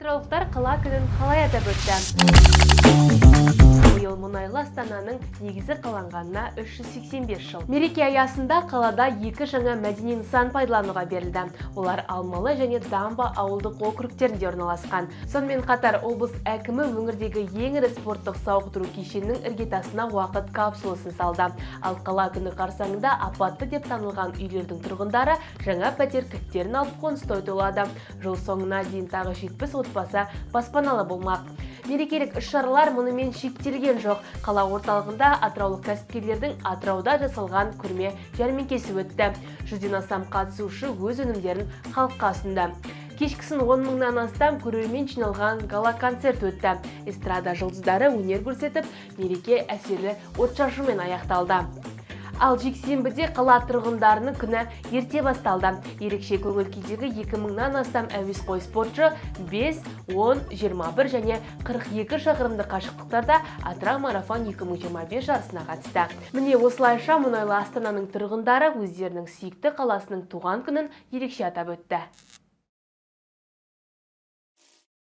Атыраулықтар қала күнін қалай атап өтті? Биыл мұнайлы Астананың негізі қаланғанына 385 жыл. Мереке аясында қалада 2 жаңа мәдени нысан пайдалануға берілді. Олар Алмалы және Дамба ауылдық округтерінде орналасқан. Сонымен қатар облыс әкімі өңірдегі ең ірі спорттық сауықтыру кешенінің іргетасына уақыт капсуласын салды. Ал қала күні қарсаңында апатты деп танылған үйлердің тұрғындары жаңа пәтер кілттерін алып қоныс той тойлады. Жыл соңына дейін тағы 70 отбасы баспаналы болмақ. Мерекелік іс-шаралар мұнымен шектелген жоқ. Қала орталығында атыраулық кәсіпкерлердің Атырауда жасалған көрме жәрмеңкесі өтті. 100-ден астам қатысушы өз өнімдерін халыққа ұсынды. Кешкісін 10 мыңнан астам көрермен жиналған гала-концерт өтті. Эстрада жұлдыздары өнер көрсетіп, мереке әсерлі отшашумен аяқталды. Ал жексенбіде қала тұрғындарының күні ерте басталды. Ерекше көңіл күйдегі 2 мыңнан астам әуесқой спортшы 5, 10, 21 және 42 шақырымды қашықтықтарда Атырау марафон 2025 жарысына қатысты. Міне осылайша мұнайлы Астананың тұрғындары өздерінің сүйікті қаласының туған күнін ерекше атап өтті.